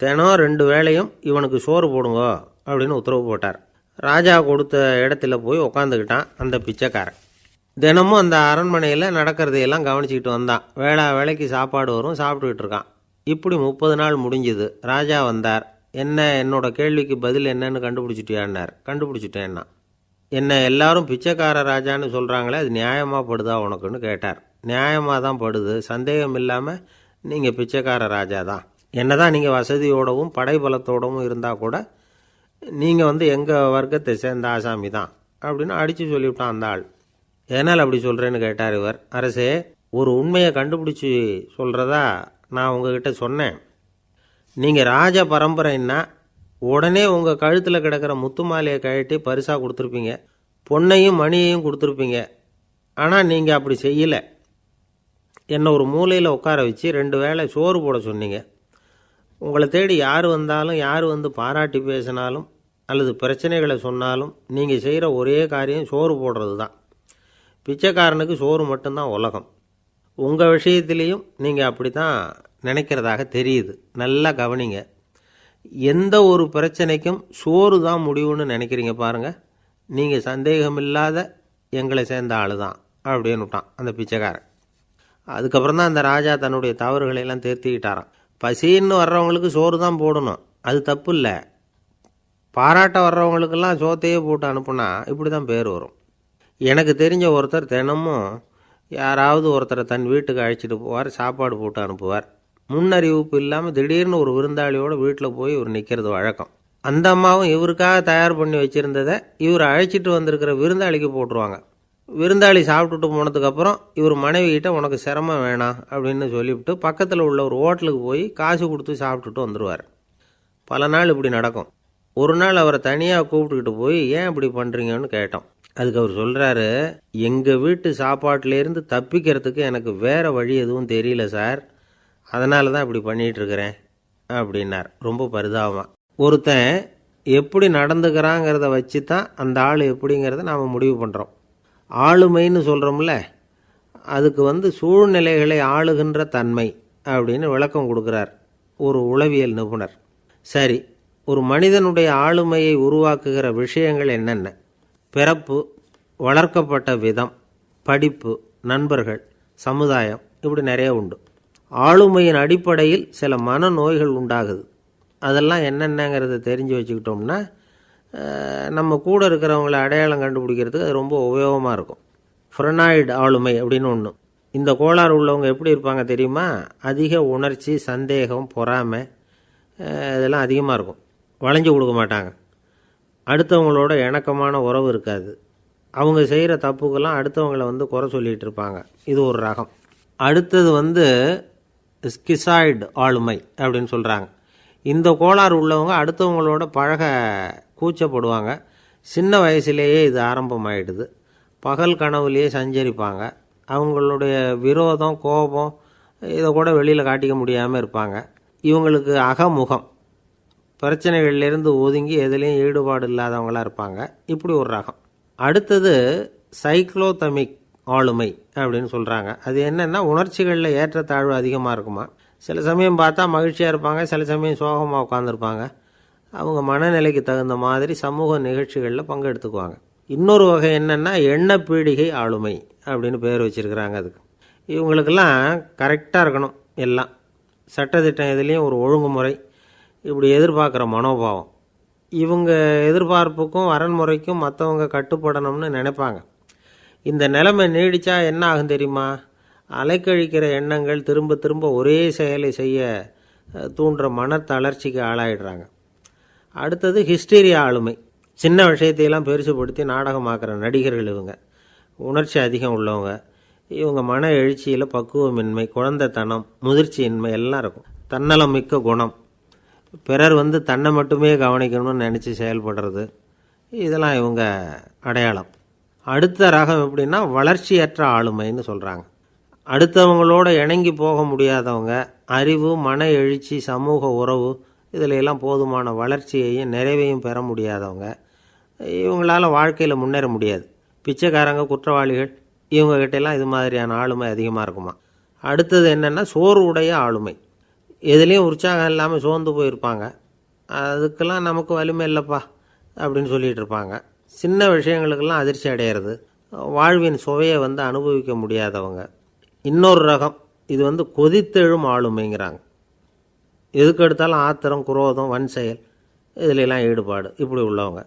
தினம் 2 வேளையும் இவனுக்கு சோறு போடுங்க அப்படின்னு உத்தரவு போட்டார். ராஜா கொடுத்த இடத்துல போய் உக்காந்துக்கிட்டான் அந்த பிச்சைக்காரன். தினமும் அந்த அரண்மனையில் நடக்கிறதையெல்லாம் கவனிச்சிக்கிட்டு வந்தான். வேளைக்கு சாப்பாடு வரும், சாப்பிட்டுக்கிட்டு இருக்கான். இப்படி 30 நாள் முடிஞ்சுது. ராஜா வந்தார். என்ன, என்னோட கேள்விக்கு பதில் என்னன்னு கண்டுபிடிச்சிட்டியான்னார். கண்டுபிடிச்சிட்டேன்னா. என்ன எல்லாரும் பிச்சைக்கார ராஜான்னு சொல்கிறாங்களே, அது நியாயமாக படுதா உனக்குன்னு கேட்டார். நியாயமாக தான் படுது, சந்தேகம் இல்லாமல் நீங்கள் பிச்சைக்கார ராஜா தான். என்ன தான் நீங்கள் வசதியோடவும் படைபலத்தோடவும் இருந்தால் கூட நீங்கள் எங்கள் வர்க்கத்தை சேர்ந்த ஆசாமி தான் அப்படின்னு அடித்து சொல்லிவிட்டான் அந்த ஆள். ஏனால் அப்படி சொல்கிறேன்னு கேட்டார் இவர். அரசே, ஒரு உண்மையை கண்டுபிடிச்சி சொல்கிறதா நான் உங்ககிட்ட சொன்னேன். நீங்கள் ராஜ பரம்பரைன்னா உடனே உங்கள் கழுத்தில் கிடக்கிற முத்து மாலையை கழட்டி பரிசாக கொடுத்துருப்பீங்க, பொன்னையும் மணியையும் கொடுத்துருப்பீங்க. ஆனால் நீங்கள் அப்படி செய்யலை. என்னை ஒரு மூலையில் உட்கார வச்சு 2 வேளை சோறு போட சொன்னீங்க. உங்களை தேடி யார் வந்தாலும், யார் பாராட்டி பேசினாலும் அல்லது பிரச்சனைகளை சொன்னாலும் நீங்கள் செய்கிற ஒரே காரியம் சோறு போடுறது தான். பிச்சைக்காரனுக்கு சோறு மட்டும்தான் உலகம். உங்கள் விஷயத்திலையும் நீங்கள் அப்படி தான் நினைக்கிறதாக தெரியுது. நல்லா கவனிங்க. எந்த ஒரு பிரச்சனைக்கும் சோறு தான் முடிவுன்னு நினைக்கிறீங்க பாருங்கள். நீங்கள் சந்தேகமில்லாத எங்களை சேர்ந்த ஆள் தான் அப்படின்னு விட்டான் அந்த பிச்சைக்காரன். அதுக்கப்புறம் தான் அந்த ராஜா தன்னுடைய தவறுகளையெல்லாம் தேர்த்திக்கிட்டாராம். பசின்னு வர்றவங்களுக்கு சோறு தான் போடணும், அது தப்பு இல்லை. பாராட்ட வர்றவங்களுக்கெல்லாம் சோத்தையே போட்டு அனுப்புனா இப்படி தான் பேர் வரும். எனக்கு தெரிஞ்ச ஒருத்தர் தினமும் யாராவது ஒருத்தரை தன் வீட்டுக்கு அழைச்சிட்டு போவார், சாப்பாடு போட்டு அனுப்புவார். முன்னறிவிப்பு இல்லாமல் திடீர்னு ஒரு விருந்தாளியோடு வீட்டில் போய் இவர் நிற்கிறது வழக்கம். அந்த அம்மாவும் இவருக்காக தயார் பண்ணி வச்சுருந்ததை இவர் அழைச்சிட்டு வந்திருக்கிற விருந்தாளிக்கு போட்டுருவாங்க. விருந்தாளி சாப்பிட்டுட்டு போனதுக்கப்புறம் இவர் மனைவிகிட்ட உனக்கு சிரமம் வேணாம் அப்படின்னு சொல்லிவிட்டு பக்கத்தில் உள்ள ஒரு ஹோட்டலுக்கு போய் காசு கொடுத்து சாப்பிட்டுட்டு வந்துடுவார். பல நாள் இப்படி நடக்கும். ஒரு நாள் அவரை தனியாக கூப்பிட்டுக்கிட்டு போய் ஏன் இப்படி பண்ணுறீங்கன்னு கேட்டோம். அதுக்கு அவர் சொல்கிறாரு, எங்கள் வீட்டு சாப்பாட்டிலேருந்து தப்பிக்கிறதுக்கு எனக்கு வேறு வழி எதுவும் தெரியல சார், அதனால தான் இப்படி பண்ணிகிட்ருக்கிறேன் அப்படின்னார் ரொம்ப பரிதாபமாக. ஒருத்தன் எப்படி நடந்துக்கிறாங்கிறத வச்சு தான் அந்த ஆள் எப்படிங்கிறத நாம் முடிவு பண்ணுறோம். ஆளுமைன்னு சொல்கிறோம்ல, அதுக்கு சூழ்நிலைகளை ஆளுகின்ற தன்மை அப்படின்னு விளக்கம் கொடுக்குறார் ஒரு உளவியல் நிபுணர். சரி, ஒரு மனிதனுடைய ஆளுமையை உருவாக்குகிற விஷயங்கள் என்னென்ன? பிறப்பு, வளர்க்கப்பட்ட விதம், படிப்பு, நண்பர்கள், சமுதாயம், இப்படி நிறைய உண்டு. ஆளுமையின் அடிப்படையில் சில மனநோய்கள் உண்டாகுது. அதெல்லாம் என்னென்னங்கிறத தெரிஞ்சு வச்சுக்கிட்டோம்னா நம்ம கூட இருக்கிறவங்கள அடையாளம் கண்டுபிடிக்கிறதுக்கு அது ரொம்ப உபயோகமாக இருக்கும். ஃப்ரெனாய்டு ஆளுமை அப்படின்னு ஒன்று. இந்த கோளாறு உள்ளவங்க எப்படி இருப்பாங்க தெரியுமா? அதிக உணர்ச்சி, சந்தேகம், பொறாமை இதெல்லாம் அதிகமாக இருக்கும். வளைஞ்சு கொடுக்க மாட்டாங்க. அடுத்தவங்களோட இணக்கமான உறவு இருக்காது. அவங்க செய்கிற தப்புக்கெல்லாம் அடுத்தவங்களை குறை சொல்லிகிட்டு இருப்பாங்க. இது ஒரு ரகம். அடுத்தது ஸ்கிசாய்டு ஆளுமை அப்படின்னு சொல்கிறாங்க. இந்த கோளாறு உள்ளவங்க அடுத்தவங்களோட பழக கூச்சப்படுவாங்க. சின்ன வயசுலேயே இது ஆரம்பமாயிடுது. பகல் கனவுலேயே சஞ்சரிப்பாங்க. அவங்களுடைய விரோதம், கோபம் இதை கூட வெளியில் காட்டிக்க முடியாமல் இருப்பாங்க. இவங்களுக்கு அகமுகம், பிரச்சனைகள்லேருந்து ஒதுங்கி எதுலேயும் ஈடுபாடு இல்லாதவங்களாக இருப்பாங்க. இப்படி ஒரு ரகம். அடுத்தது சைக்ளோதமிக் ஆளுமை அப்படின்னு சொல்கிறாங்க. அது என்னென்னா, உணர்ச்சிகளில் ஏற்றத்தாழ்வு அதிகமாக இருக்குமா. சில சமயம் பார்த்தா மகிழ்ச்சியாக இருப்பாங்க, சில சமயம் சோகமாக உட்காந்துருப்பாங்க. அவங்க மனநிலைக்கு தகுந்த மாதிரி சமூக நிகழ்ச்சிகளில் பங்கெடுத்துக்குவாங்க. இன்னொரு வகை என்னென்னா எண்ணப்பீடிகை ஆளுமை அப்படின்னு பேர் வச்சுருக்கிறாங்க. அதுக்கு இவங்களுக்கெல்லாம் கரெக்டாக இருக்கணும். எல்லாம் சட்டத்திட்டம் எதுலேயும் ஒரு ஒழுங்குமுறை, இப்படி எதிர்பார்க்குற மனோபாவம். இவங்க எதிர்பார்ப்புக்கும் வரன்முறைக்கும் மற்றவங்க கட்டுப்படணும்னு நினைப்பாங்க. இந்த நிலைமை நீடித்தா என்ன ஆகும் தெரியுமா? அலைக்கழிக்கிற எண்ணங்கள் திரும்ப திரும்ப ஒரே செயலை செய்ய தூண்டுற மனத்தளர்ச்சிக்கு ஆளாயிடுறாங்க. அடுத்தது ஹிஸ்டீரியா ஆளுமை. சின்ன விஷயத்தையெல்லாம் பெருசுப்படுத்தி நாடகமாக்குற நடிகர்கள் இவங்க. உணர்ச்சி அதிகம் உள்ளவங்க. இவங்க மன எழுச்சியில் பக்குவமின்மை, குழந்தைத்தனம், முதிர்ச்சியின்மை எல்லாம் இருக்கும். தன்னலம் மிக்க குணம். பிறர் தன்னை மட்டுமே கவனிக்கணும்னு நினச்சி செயல்படுறது, இதெல்லாம் இவங்க அடையாளம். அடுத்த ரகம் எப்படின்னா வளர்ச்சியற்ற ஆளுமைன்னு சொல்கிறாங்க. அடுத்தவங்களோட இணங்கி போக முடியாதவங்க, அறிவு, மன எழுச்சி, சமூக உறவு இதில் எல்லாம் போதுமான வளர்ச்சியையும் நிறைவையும் பெற முடியாதவங்க. இவங்களால் வாழ்க்கையில் முன்னேற முடியாது. பிச்சைக்காரங்க, குற்றவாளிகள், இவங்ககிட்டெல்லாம் இது மாதிரியான ஆளுமை அதிகமாக இருக்குமா. அடுத்தது என்னென்னா சோர்வுடைய ஆளுமை. எதுலேயும் உற்சாகம் இல்லாமல் சோர்ந்து போயிருப்பாங்க. அதுக்கெல்லாம் நமக்கு வலிமை இல்லைப்பா அப்படின்னு சொல்லிகிட்டு இருப்பாங்க. சின்ன விஷயங்களுக்கெல்லாம் அதிர்ச்சி அடையிறது, வாழ்வின் சுவையை அனுபவிக்க முடியாதவங்க. இன்னொரு ரகம் இது கொதித்தெழும் ஆளுமைங்கிறாங்க. எதுக்கு எடுத்தாலும் ஆத்திரம், குரோதம், வன் செயல் இதிலெல்லாம் ஈடுபாடு, இப்படி உள்ளவங்க.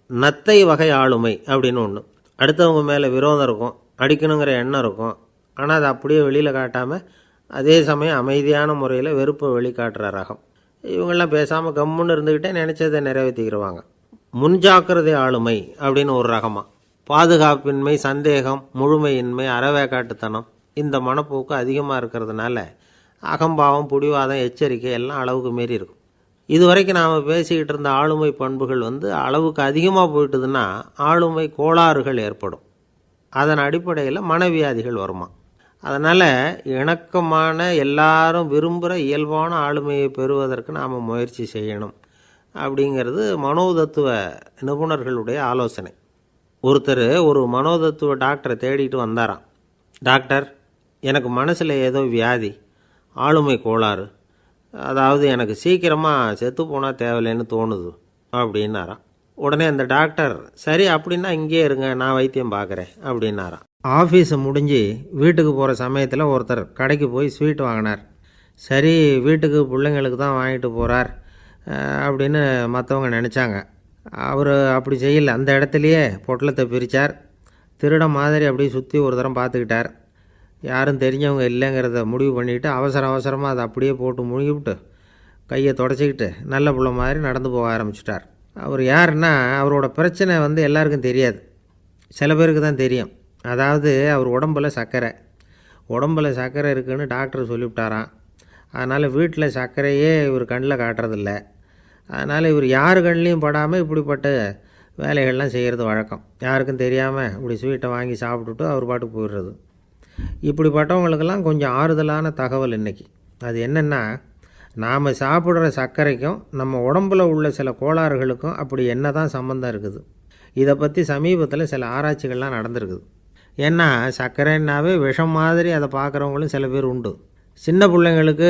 நத்தை வகை ஆளுமை அப்படின்னு ஒன்று. அடுத்தவங்க மேலே விரோதம் இருக்கும், அடிக்கணுங்கிற எண்ணம் இருக்கும். ஆனால் அதை அப்படியே வெளியில் காட்டாமல் அதே சமயம் அமைதியான முறையில் வெறுப்பை வெளிக்காட்டுற ரகம். இவங்கெல்லாம் பேசாமல் கம்முன்னு இருந்துக்கிட்டே நினச்சதை நிறைவேற்றிக்கிடுவாங்க. முன்ஜாக்கிரதை ஆளுமை அப்படின்னு ஒரு ரகமாக. பாதுகாப்பின்மை, சந்தேகம், முழுமையின்மை, அறவேக்காட்டுத்தனம் இந்த மனப்போக்கு அதிகமாக இருக்கிறதுனால அகம்பாவம், புடிவாதம், எச்சரிக்கை எல்லாம் அளவுக்கு மீறி இருக்கும். இது வரைக்கும் நாம் பேசிக்கிட்டு இருந்த ஆளுமை பண்புகள் அளவுக்கு அதிகமாக போயிட்டுதுன்னா ஆளுமை கோளாறுகள் ஏற்படும். அதன் அடிப்படையில் மனவியாதிகள் வருமா. அதனால் இணக்கமான, எல்லாரும் விரும்புகிற இயல்பான ஆளுமையை பெறுவதற்கு நாம் முயற்சி செய்யணும் அப்படிங்கிறது மனோதத்துவ நிபுணர்களுடைய ஆலோசனை. ஒருத்தர் ஒரு மனோதத்துவ டாக்டரை தேடிட்டு வந்தாராம். டாக்டர், எனக்கு மனசில் ஏதோ வியாதி, ஆளுமை கோளாறு, அதாவது எனக்கு சீக்கிரமாக செத்து போனால் தேவையில்லைன்னு தோணுது அப்படின்னாராம். உடனே அந்த டாக்டர், சரி அப்படின்னா இங்கே இருங்க, நான் வைத்தியம் பார்க்குறேன் அப்படின்னாராம். ஆஃபீஸை முடிஞ்சு வீட்டுக்கு போகிற சமயத்தில் ஒருத்தர் கடைக்கு போய் ஸ்வீட் வாங்கினார். சரி, வீட்டுக்கு பிள்ளைங்களுக்கு தான் வாங்கிட்டு போகிறார் அப்படின்னு மற்றவங்க நினச்சாங்க. அவர் அப்படி செய்யலை. அந்த இடத்துலையே பொட்டலத்தை பிரித்தார். திருட மாதிரி அப்படியே சுற்றி ஒரு தரம் பார்த்துக்கிட்டார். யாரும் தெரிஞ்சவங்க இல்லைங்கிறத முடிவு பண்ணிவிட்டு அவசரமாக அதை அப்படியே போட்டு முழுங்கிவிட்டு கையை தொடச்சிக்கிட்டு நல்ல பிள்ளை மாதிரி நடந்து போக ஆரம்பிச்சிட்டார். அவர் யாருன்னா, அவரோட பிரச்சனை எல்லாருக்கும் தெரியாது, சில பேருக்கு தான் தெரியும். அதாவது அவர் உடம்பில் சர்க்கரை இருக்குதுன்னு டாக்டர் சொல்லிவிட்டாராம். அதனால் வீட்டில் சர்க்கரையே இவர் கண்ணில் காட்டுறதில்ல. அதனால் இவர் யார் கண்ணிலையும் படாமல் இப்படிப்பட்ட வேலைகள்லாம் செய்கிறது வழக்கம். யாருக்கும் தெரியாமல் இப்படி ஸ்வீட்டை வாங்கி சாப்பிட்டுட்டு அவர் பாட்டுக்கு போயிடுறது. இப்படிப்பட்டவங்களுக்கெல்லாம் கொஞ்சம் ஆறுதலான தகவல் இன்றைக்கி. அது என்னென்னா, நாம் சாப்பிட்ற சர்க்கரைக்கும் நம்ம உடம்பில் உள்ள சில கோளாறுகளுக்கும் அப்படி என்ன தான் சம்மந்தம் இருக்குது? இதை பற்றி சமீபத்தில் சில ஆராய்ச்சிகள்லாம் நடந்திருக்குது. ஏன்னா சர்க்கரைன்னாவே விஷம் மாதிரி அதை பார்க்குறவங்களும் சில பேர் உண்டு. சின்ன பிள்ளைங்களுக்கு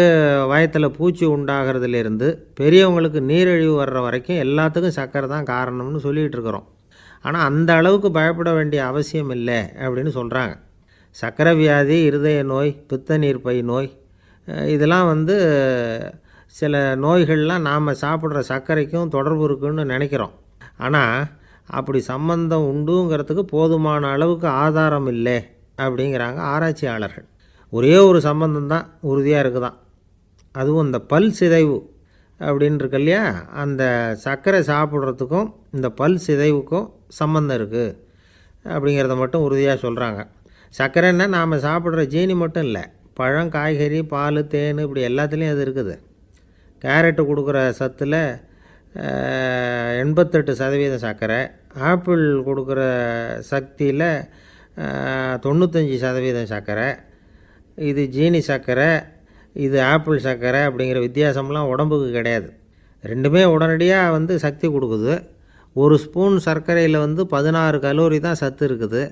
வயத்தில் பூச்சி உண்டாகிறதுலேருந்து பெரியவங்களுக்கு நீரிழிவு வர்ற வரைக்கும் எல்லாத்துக்கும் சர்க்கரை தான் காரணம்னு சொல்லிகிட்டு இருக்கிறோம். ஆனால் அந்த அளவுக்கு பயப்பட வேண்டிய அவசியம் இல்லை அப்படின்னு சொல்கிறாங்க. சர்க்கரை வியாதி, இருதய நோய், பித்த நீர்ப்பை நோய், இதெல்லாம் சில நோய்கள்லாம் நாம் சாப்பிட்ற சர்க்கரைக்கும் தொடர்பு இருக்குன்னு நினைக்கிறோம். ஆனால் அப்படி சம்பந்தம் உண்டுங்கிறதுக்கு போதுமான அளவுக்கு ஆதாரம் இல்லை அப்படிங்கிறாங்க ஆராய்ச்சியாளர்கள். ஒரே ஒரு சம்பந்தம் தான் உறுதியாக இருக்குதான். அதுவும் இந்த பல் சிதைவு அப்படின்னு இருக்கு இல்லையா, அந்த சர்க்கரை சாப்பிட்றதுக்கும் இந்த பல் சிதைவுக்கும் சம்பந்தம் இருக்குது அப்படிங்கிறத மட்டும் உறுதியாக சொல்கிறாங்க. சர்க்கரைன்னா நாம் சாப்பிட்ற ஜீனி மட்டும் இல்லை, பழம், காய்கறி, பால், தேன், இப்படி எல்லாத்துலேயும் அது இருக்குது. கேரட்டு கொடுக்குற சத்தில் 88% சர்க்கரை, ஆப்பிள் கொடுக்குற சக்தியில் 95% சர்க்கரை. இது ஜீனி சர்க்கரை, இது ஆப்பிள் சர்க்கரை அப்படிங்கிற வித்தியாசம்லாம் உடம்புக்கு கிடையாது. ரெண்டுமே உடனடியாக சக்தி கொடுக்குது. ஒரு ஸ்பூன் சர்க்கரையில் 16 கலோரி தான் சத்து இருக்குது.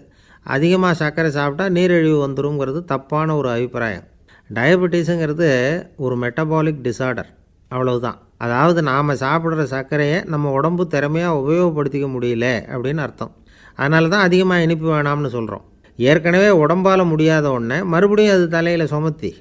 அதிகமாக சர்க்கரை சாப்பிட்டா நீரிழிவு வந்துருங்கிறது தப்பான ஒரு அபிப்பிராயம். டயபெட்டிஸுங்கிறது ஒரு மெட்டபாலிக் டிஸார்டர், அவ்வளவுதான். அதாவது நாம் சாப்பிட்ற சர்க்கரையை நம்ம உடம்பு திறமையாக உபயோகப்படுத்திக்க முடியல அப்படின்னு அர்த்தம். அதனால தான் அதிகமாக இனிப்பு வேணாம்னு சொல்கிறோம். ஏற்கனவே உடம்பால் முடியாத ஒன்றை மறுபடியும் அது தலையில் சுமத்தி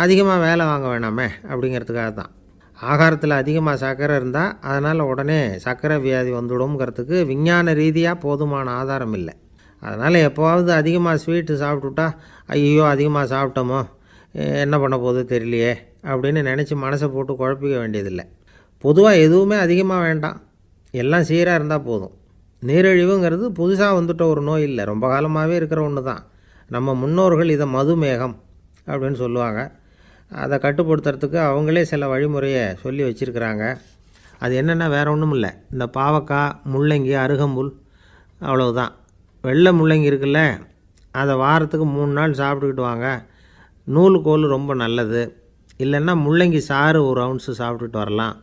அதிகமாக வேலை வாங்க வேணாமே அப்படிங்கிறதுக்காக தான். ஆகாரத்தில் அதிகமாக சர்க்கரை இருந்தால் அதனால் உடனே சர்க்கரை வியாதி வந்துடும்ங்கிறதுக்கு விஞ்ஞான ரீதியாக போதுமான ஆதாரம் இல்லை. அதனால் எப்போவாவது அதிகமாக ஸ்வீட்டு சாப்பிட்டுட்டா ஐயோ அதிகமாக சாப்பிட்டோமோ என்ன பண்ண போகுது தெரியலையே அப்படின்னு நினச்சி மனசை போட்டு குழப்பிக்க வேண்டியதில்லை. பொதுவாக எதுவுமே அதிகமாக வேண்டாம், எல்லாம் சீராக இருந்தால் போதும். நீரிழிவுங்கிறது புதுசாக வந்துட்ட ஒரு நோய் இல்லை, ரொம்ப காலமாகவே இருக்கிற ஒன்று தான். நம்ம முன்னோர்கள் இதை மதுமேகம் அப்படின்னு சொல்லுவாங்க. அதை கட்டுப்படுத்துறதுக்கு அவங்களே சில வழிமுறையை சொல்லி வச்சுருக்கிறாங்க. அது என்னென்னா வேறு ஒன்றும் இல்லை, இந்த பாவக்காய், முள்ளங்கி, அருகம்புல், அவ்வளவுதான். வெள்ளை முள்ளங்கி இருக்குல்ல, அதை வாரத்துக்கு 3 நாள் சாப்பிட்டுக்கிட்டு வாங்க. நூலுக்கோல் ரொம்ப நல்லது. இல்லைன்னா முள்ளங்கி சாறு 1 ounce சாப்பிட்டுட்டு வரலாம்.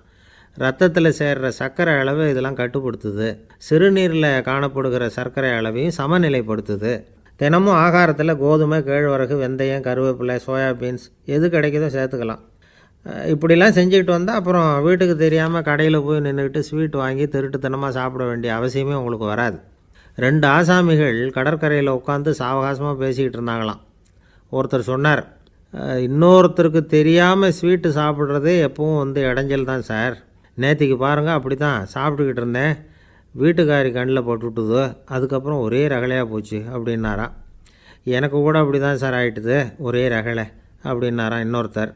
ரத்தத்தில் சேர்கிற சர்க்கரை அளவை இதெல்லாம் கட்டுப்படுத்துது. சிறுநீரில் காணப்படுகிற சர்க்கரை அளவையும் சமநிலைப்படுத்துது. தினமும் ஆகாரத்தில் கோதுமை, கேழ்வரகு, வெந்தயம், கருவேப்பிலை, சோயாபீன்ஸ் எது கிடைக்குதோ சேர்த்துக்கலாம். இப்படிலாம் செஞ்சுக்கிட்டு வந்தால் அப்புறம் வீட்டுக்கு தெரியாமல் கடையில் போய் நின்றுக்கிட்டு ஸ்வீட் வாங்கி திருட்டுத்தனமாக சாப்பிட வேண்டிய அவசியமே உங்களுக்கு வராது. 2 ஆசாமிகள் கடற்கரையில் உட்காந்து சாவகாசமாக பேசிக்கிட்டு இருந்தாங்களாம். ஒருத்தர் சொன்னார், இன்னொருத்தருக்கு தெரியாமல் ஸ்வீட்டு சாப்பிட்றதே எப்பவும் இடைஞ்சல் தான் சார். நேற்றுக்கு பாருங்கள், அப்படி தான் சாப்பிட்டுக்கிட்டு இருந்தேன், வீட்டுக்காரி கண்ணில் போட்டுவிட்டுதோ, அதுக்கப்புறம் ஒரே ரகலையாக போச்சு அப்படின்னாராம். எனக்கு கூட அப்படி தான் சார் ஆகிட்டுது, ஒரே ரகலை அப்படின்னாராம் இன்னொருத்தர்.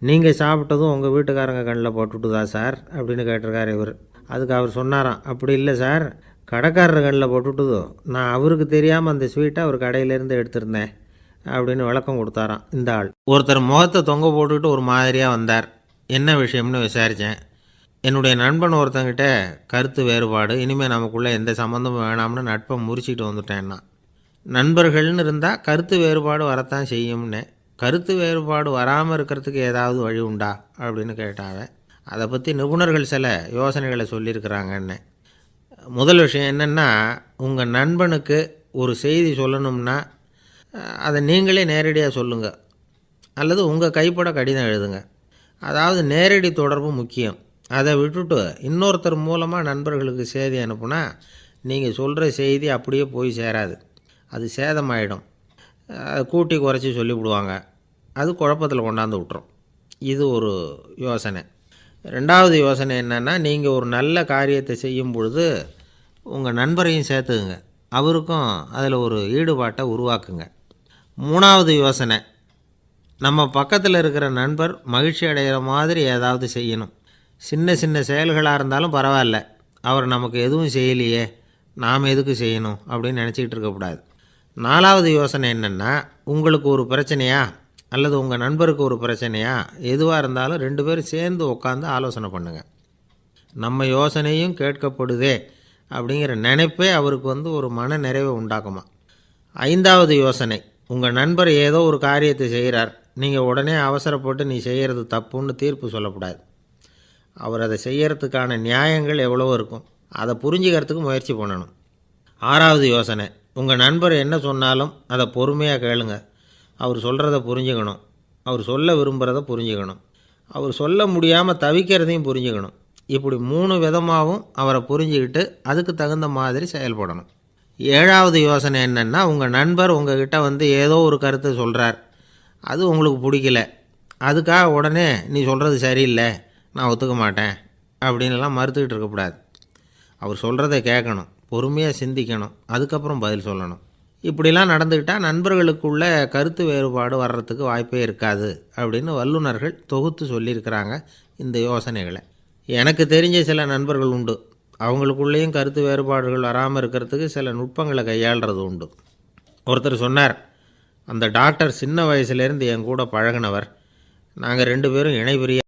நீங்கள் சாப்பிட்டதும் உங்கள் வீட்டுக்காரங்க கண்ணில் போட்டுவிட்டுதா சார் அப்படின்னு கேட்டிருக்கார் இவர். அதுக்கு அவர் சொன்னாராம், அப்படி இல்லை சார், கடைக்காரர் கண்ணில் போட்டுவிட்டுதோ, நான் அவருக்கு தெரியாமல் அந்த ஸ்வீட்டை அவர் கடையிலேருந்து எடுத்திருந்தேன் அப்படின்னு விளக்கம் கொடுத்தாராம் இந்த ஆள். ஒருத்தர் முகத்தை தொங்க போட்டுக்கிட்டு ஒரு மாதிரியாக வந்தார். என்ன விஷயம்னு விசாரித்தேன். என்னுடைய நண்பன் ஒருத்தங்கிட்ட கருத்து வேறுபாடு, இனிமேல் நமக்குள்ளே எந்த சம்மந்தமும் வேணாம்னு நட்பை முறிச்சிட்டு வந்துட்டேன்னா. நண்பர்கள்னு இருந்தால் கருத்து வேறுபாடு வரத்தான் செய்யும்னு. கருத்து வேறுபாடு வராமல் இருக்கிறதுக்கு ஏதாவது வழி உண்டா அப்படின்னு கேட்டாங்க. அதை பற்றி நிபுணர்கள் சில யோசனைகளை சொல்லியிருக்கிறாங்கன்னு. முதல் விஷயம் என்னென்னா, உங்கள் நண்பனுக்கு ஒரு செய்தி சொல்லணும்னா அதை நீங்களே நேரடியாக சொல்லுங்கள், அல்லது உங்கள் கைப்பட கடிதம் எழுதுங்க. அதாவது நேரடி தொடர்பு முக்கியம். அதை விட்டுட்டு இன்னொருத்தர் மூலமாக நண்பர்களுக்கு செய்தி அனுப்புனா நீங்கள் சொல்கிற செய்தி அப்படியே போய் சேராது, அது சேதமாயிடும். கூட்டி குறைச்சி சொல்லிவிடுவாங்க, அது குழப்பத்தில் கொண்டாந்து விட்டுரும். இது ஒரு யோசனை. 2வது யோசனை என்னென்னா, நீங்கள் ஒரு நல்ல காரியத்தை செய்யும் பொழுது உங்கள் நண்பரையும் சேர்த்துக்குங்க, அவருக்கும் அதில் ஒரு ஈடுபாட்டை உருவாக்குங்க. 3வது யோசனை, நம்ம பக்கத்தில் இருக்கிற நண்பர் மகிழ்ச்சி அடைகிற மாதிரி ஏதாவது செய்யணும். சின்ன சின்ன செயல்களாக இருந்தாலும் பரவாயில்ல, அவர் நமக்கு எதுவும் செய்யலையே, நாம் எதுக்கு செய்யணும் அப்படின்னு நினச்சிக்கிட்டு இருக்கக்கூடாது. 4வது யோசனை என்னென்னா, உங்களுக்கு ஒரு பிரச்சனையா அல்லது உங்கள் நண்பருக்கு ஒரு பிரச்சனையா, எதுவாக இருந்தாலும் 2 பேரும் சேர்ந்து உட்காந்து ஆலோசனை பண்ணுங்கள். நம்ம யோசனையும் கேட்கப்படுதே அப்படிங்கிற நினைப்பே அவருக்கு ஒரு மன நிறைவை உண்டாக்குமா. 5வது யோசனை, உங்கள் நண்பர் ஏதோ ஒரு காரியத்தை செய்கிறார், நீங்கள் உடனே அவசரப்பட்டு நீ செய்கிறது தப்புன்னு தீர்ப்பு சொல்லக்கூடாது. அவர் அதை செய்யறதுக்கான நியாயங்கள் எவ்வளவோ இருக்கும், அதை புரிஞ்சுக்கிறதுக்கு முயற்சி பண்ணணும். 6வது யோசனை, உங்கள் நண்பர் என்ன சொன்னாலும் அதை பொறுமையாக கேளுங்க. அவர் சொல்கிறத புரிஞ்சுக்கணும், அவர் சொல்ல விரும்புகிறத புரிஞ்சுக்கணும், அவர் சொல்ல முடியாமல் தவிக்கிறதையும் புரிஞ்சுக்கணும். இப்படி 3 விதமாகவும் அவரை புரிஞ்சுக்கிட்டு அதுக்கு தகுந்த மாதிரி செயல்படணும். 7வது யோசனை என்னென்னா, உங்கள் நண்பர் உங்ககிட்ட வந்து ஏதோ ஒரு கருத்தை சொல்கிறார், அது உங்களுக்கு பிடிக்கல, அதுக்காக உடனே நீ சொல்கிறது சரியில்லை, நான் ஒத்துக்க மாட்டேன் அப்படின்லாம் மறுத்துக்கிட்டு இருக்கக்கூடாது. அவர் சொல்கிறத கேட்கணும், பொறுமையாக சிந்திக்கணும், அதுக்கப்புறம் பதில் சொல்லணும். இப்படிலாம் நடந்துக்கிட்டால் நண்பர்களுக்குள்ள கருத்து வேறுபாடு வர்றதுக்கு வாய்ப்பே இருக்காது அப்படின்னு வல்லுநர்கள் தொகுத்து சொல்லியிருக்கிறாங்க இந்த யோசனைகளை. எனக்கு தெரிஞ்ச சில நண்பர்கள் உண்டு, அவங்களுக்குள்ளேயும் கருத்து வேறுபாடுகள் வராமல் இருக்கிறதுக்கு சில நுட்பங்களை கையாளுறது உண்டு. ஒருத்தர் சொன்னார், அந்த டாக்டர் சின்ன வயசுலேருந்து என் கூட பழகினவர், நாங்கள் 2 பேரும் இணைபிரியா